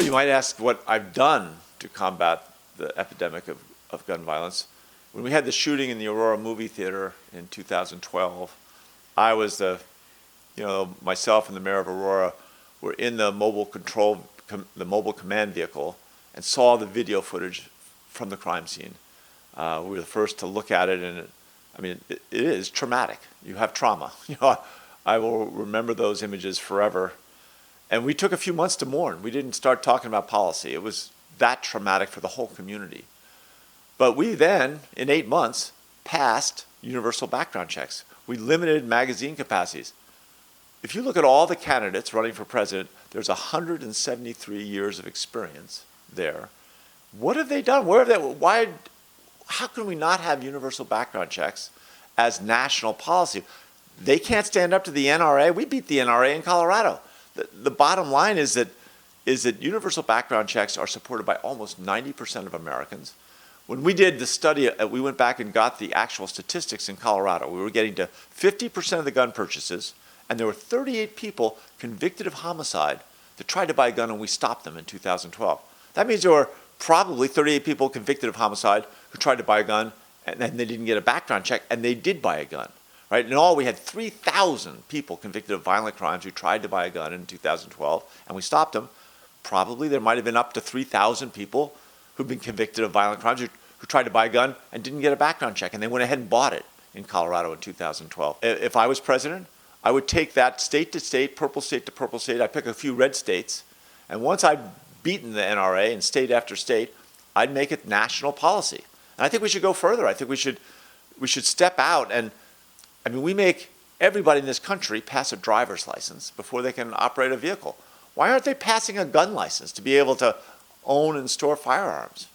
you might ask what I've done to combat the epidemic of gun violence. When we had the shooting in the Aurora movie theater in 2012, I was myself and the mayor of Aurora were in the mobile command vehicle and saw the video footage from the crime scene. We were the first to look at it, and it is traumatic. You have trauma. I will remember those images forever. And we took a few months to mourn. We didn't start talking about policy. It was that traumatic for the whole community. But we then, in 8 months, passed universal background checks. We limited magazine capacities. If you look at all the candidates running for president, there's 173 years of experience there. What have they done? How can we not have universal background checks as national policy? They can't stand up to the NRA. We beat the NRA in Colorado. The bottom line is that universal background checks are supported by almost 90% of Americans. When we did the study, we went back and got the actual statistics in Colorado. We were getting to 50% of the gun purchases, and there were 38 people convicted of homicide that tried to buy a gun, and we stopped them in 2012. That means there were probably 38 people convicted of homicide who tried to buy a gun, and then they didn't get a background check, and they did buy a gun. Right? In all, we had 3,000 people convicted of violent crimes who tried to buy a gun in 2012, and we stopped them. Probably there might have been up to 3,000 people who've been convicted of violent crimes who tried to buy a gun and didn't get a background check, and they went ahead and bought it in Colorado in 2012. If I was president, I would take that state to state, purple state to purple state. I'd pick a few red states, and once I'd beaten the NRA in state after state, I'd make it national policy. And I think we should go further. I think we should step out and we make everybody in this country pass a driver's license before they can operate a vehicle. Why aren't they passing a gun license to be able to own and store firearms?